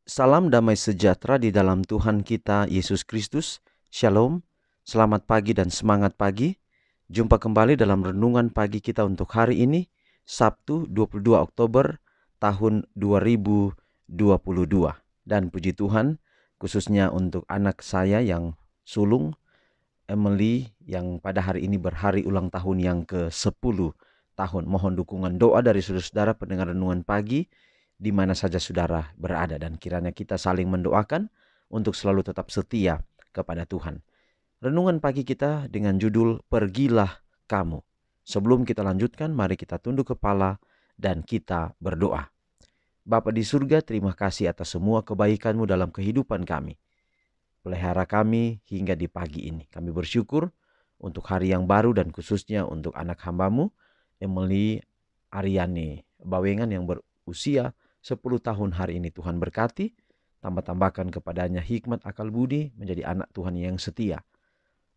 Salam damai sejahtera di dalam Tuhan kita Yesus Kristus. Shalom, selamat pagi dan semangat pagi. Jumpa kembali dalam renungan pagi kita untuk hari ini, Sabtu 22 Oktober tahun 2022. Dan puji Tuhan, khususnya untuk anak saya yang sulung, Emily, yang pada hari ini berhari ulang tahun yang ke-10 tahun. Mohon dukungan doa dari saudara-saudara pendengar renungan pagi di mana saja saudara berada, dan kiranya kita saling mendoakan untuk selalu tetap setia kepada Tuhan. Renungan pagi kita dengan judul Pergilah Kamu. Sebelum kita lanjutkan, mari kita tunduk kepala dan kita berdoa. Bapa di surga, terima kasih atas semua kebaikan-Mu dalam kehidupan kami. Pelihara kami hingga di pagi ini. Kami bersyukur untuk hari yang baru dan khususnya untuk anak hamba-Mu, Emily Ariane Bawengan yang berusia 10 tahun hari ini. Tuhan berkati, tambah-tambahkan kepadanya hikmat akal budi menjadi anak Tuhan yang setia.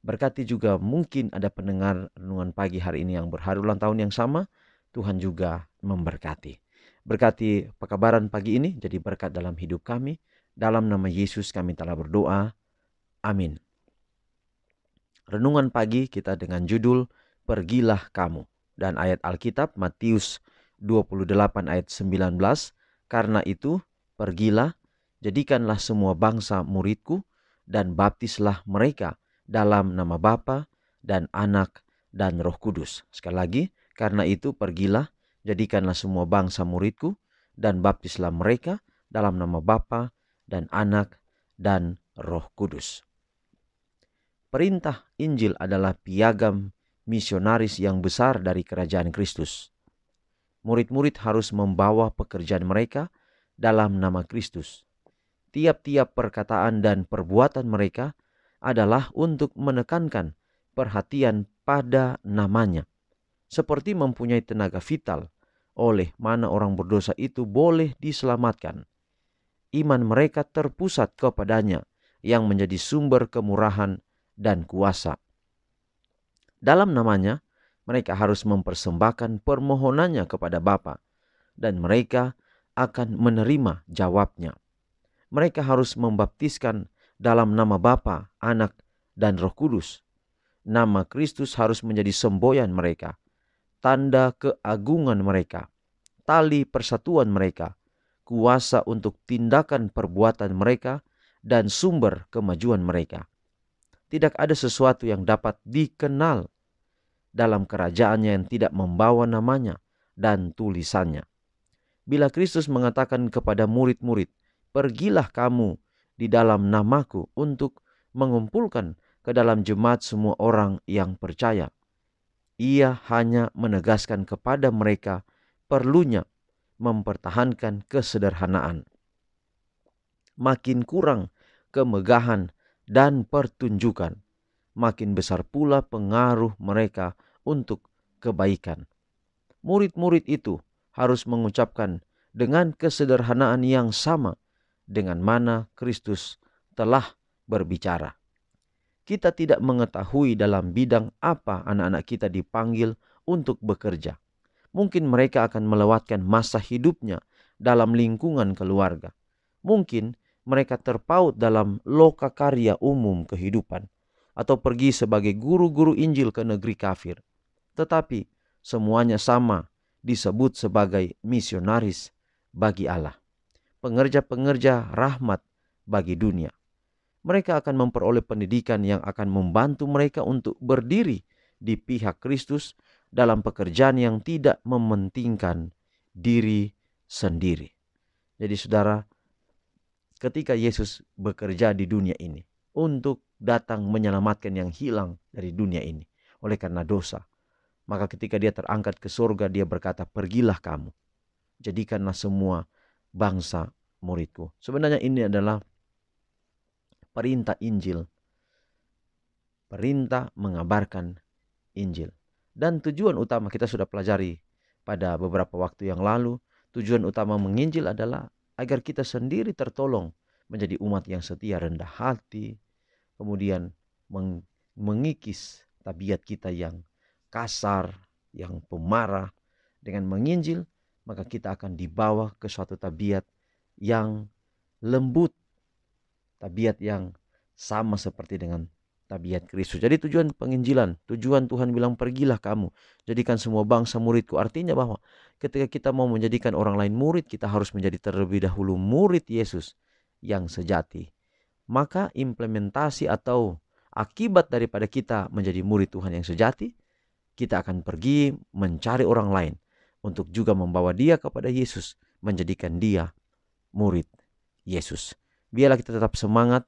Berkati juga mungkin ada pendengar renungan pagi hari ini yang berhari ulang tahun yang sama, Tuhan juga memberkati. Berkati pekabaran pagi ini jadi berkat dalam hidup kami. Dalam nama Yesus kami telah berdoa. Amin. Renungan pagi kita dengan judul Pergilah Kamu. Dan ayat Alkitab Matius 28 ayat 19. Karena itu, pergilah, jadikanlah semua bangsa muridku, dan baptislah mereka dalam nama Bapa dan Anak dan Roh Kudus. Sekali lagi, karena itu pergilah, jadikanlah semua bangsa muridku, dan baptislah mereka dalam nama Bapa dan Anak dan Roh Kudus. Perintah Injil adalah piagam misionaris yang besar dari kerajaan Kristus. Murid-murid harus membawa pekerjaan mereka dalam nama Kristus. Tiap-tiap perkataan dan perbuatan mereka adalah untuk menekankan perhatian pada namanya. Seperti mempunyai tenaga vital, oleh mana orang berdosa itu boleh diselamatkan. Iman mereka terpusat kepadanya yang menjadi sumber kemurahan dan kuasa. Dalam namanya, mereka harus mempersembahkan permohonannya kepada Bapa, dan mereka akan menerima jawabnya. Mereka harus membaptiskan dalam nama Bapa, Anak, dan Roh Kudus. Nama Kristus harus menjadi semboyan mereka, tanda keagungan mereka, tali persatuan mereka, kuasa untuk tindakan perbuatan mereka, dan sumber kemajuan mereka. Tidak ada sesuatu yang dapat dikenal dalam kerajaannya yang tidak membawa namanya dan tulisannya. Bila Kristus mengatakan kepada murid-murid, pergilah kamu di dalam namaku untuk mengumpulkan ke dalam jemaat semua orang yang percaya. Ia hanya menegaskan kepada mereka perlunya mempertahankan kesederhanaan. Makin kurang kemegahan dan pertunjukan, makin besar pula pengaruh mereka untuk kebaikan. Murid-murid itu harus mengucapkan dengan kesederhanaan yang sama dengan mana Kristus telah berbicara. Kita tidak mengetahui dalam bidang apa anak-anak kita dipanggil untuk bekerja. Mungkin mereka akan melewatkan masa hidupnya dalam lingkungan keluarga. Mungkin mereka terpaut dalam lokakarya umum kehidupan, atau pergi sebagai guru-guru Injil ke negeri kafir. Tetapi semuanya sama, disebut sebagai misionaris bagi Allah, pengerja-pengerja rahmat bagi dunia. Mereka akan memperoleh pendidikan yang akan membantu mereka untuk berdiri di pihak Kristus dalam pekerjaan yang tidak mementingkan diri sendiri. Jadi saudara, ketika Yesus bekerja di dunia ini untuk datang menyelamatkan yang hilang dari dunia ini oleh karena dosa, maka ketika dia terangkat ke surga, dia berkata, pergilah kamu, jadikanlah semua bangsa muridku. Sebenarnya ini adalah perintah Injil, perintah mengabarkan Injil. Dan tujuan utama kita sudah pelajari pada beberapa waktu yang lalu, tujuan utama menginjil adalah agar kita sendiri tertolong menjadi umat yang setia, rendah hati, kemudian mengikis tabiat kita yang kasar, yang pemarah. Dengan menginjil, maka kita akan dibawa ke suatu tabiat yang lembut, tabiat yang sama seperti dengan tabiat Kristus. Jadi tujuan penginjilan, tujuan Tuhan bilang pergilah kamu, jadikan semua bangsa muridku. Artinya bahwa ketika kita mau menjadikan orang lain murid, kita harus menjadi terlebih dahulu murid Yesus yang sejati. Maka implementasi atau akibat daripada kita menjadi murid Tuhan yang sejati, kita akan pergi mencari orang lain untuk juga membawa dia kepada Yesus, menjadikan dia murid Yesus. Biarlah kita tetap semangat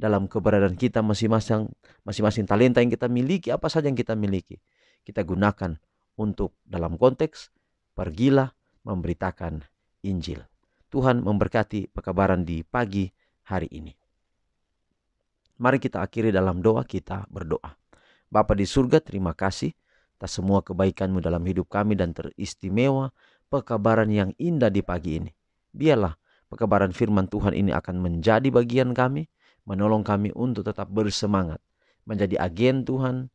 dalam keberadaan kita masing-masing talenta yang kita miliki, apa saja yang kita miliki, kita gunakan untuk dalam konteks pergilah memberitakan Injil. Tuhan memberkati pekabaran di pagi hari ini. Mari kita akhiri dalam doa, kita berdoa. Bapa di surga, terima kasih atas semua kebaikan-Mu dalam hidup kami dan teristimewa pekabaran yang indah di pagi ini. Biarlah pekabaran firman Tuhan ini akan menjadi bagian kami, menolong kami untuk tetap bersemangat, menjadi agen Tuhan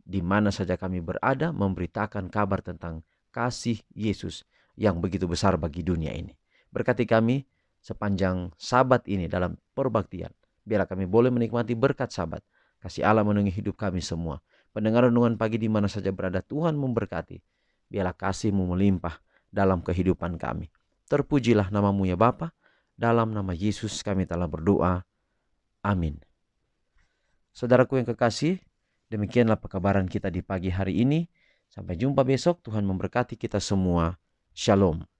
di mana saja kami berada, memberitakan kabar tentang kasih Yesus yang begitu besar bagi dunia ini. Berkati kami sepanjang Sabat ini dalam perbaktian. Biarlah kami boleh menikmati berkat Sabat. Kasih Allah memenuhi hidup kami semua. Pendengar renungan pagi di mana saja berada, Tuhan memberkati. Biarlah kasih-Mu melimpah dalam kehidupan kami. Terpujilah nama-Mu ya Bapa. Dalam nama Yesus kami telah berdoa. Amin. Saudaraku yang kekasih, demikianlah pekabaran kita di pagi hari ini. Sampai jumpa besok. Tuhan memberkati kita semua. Shalom.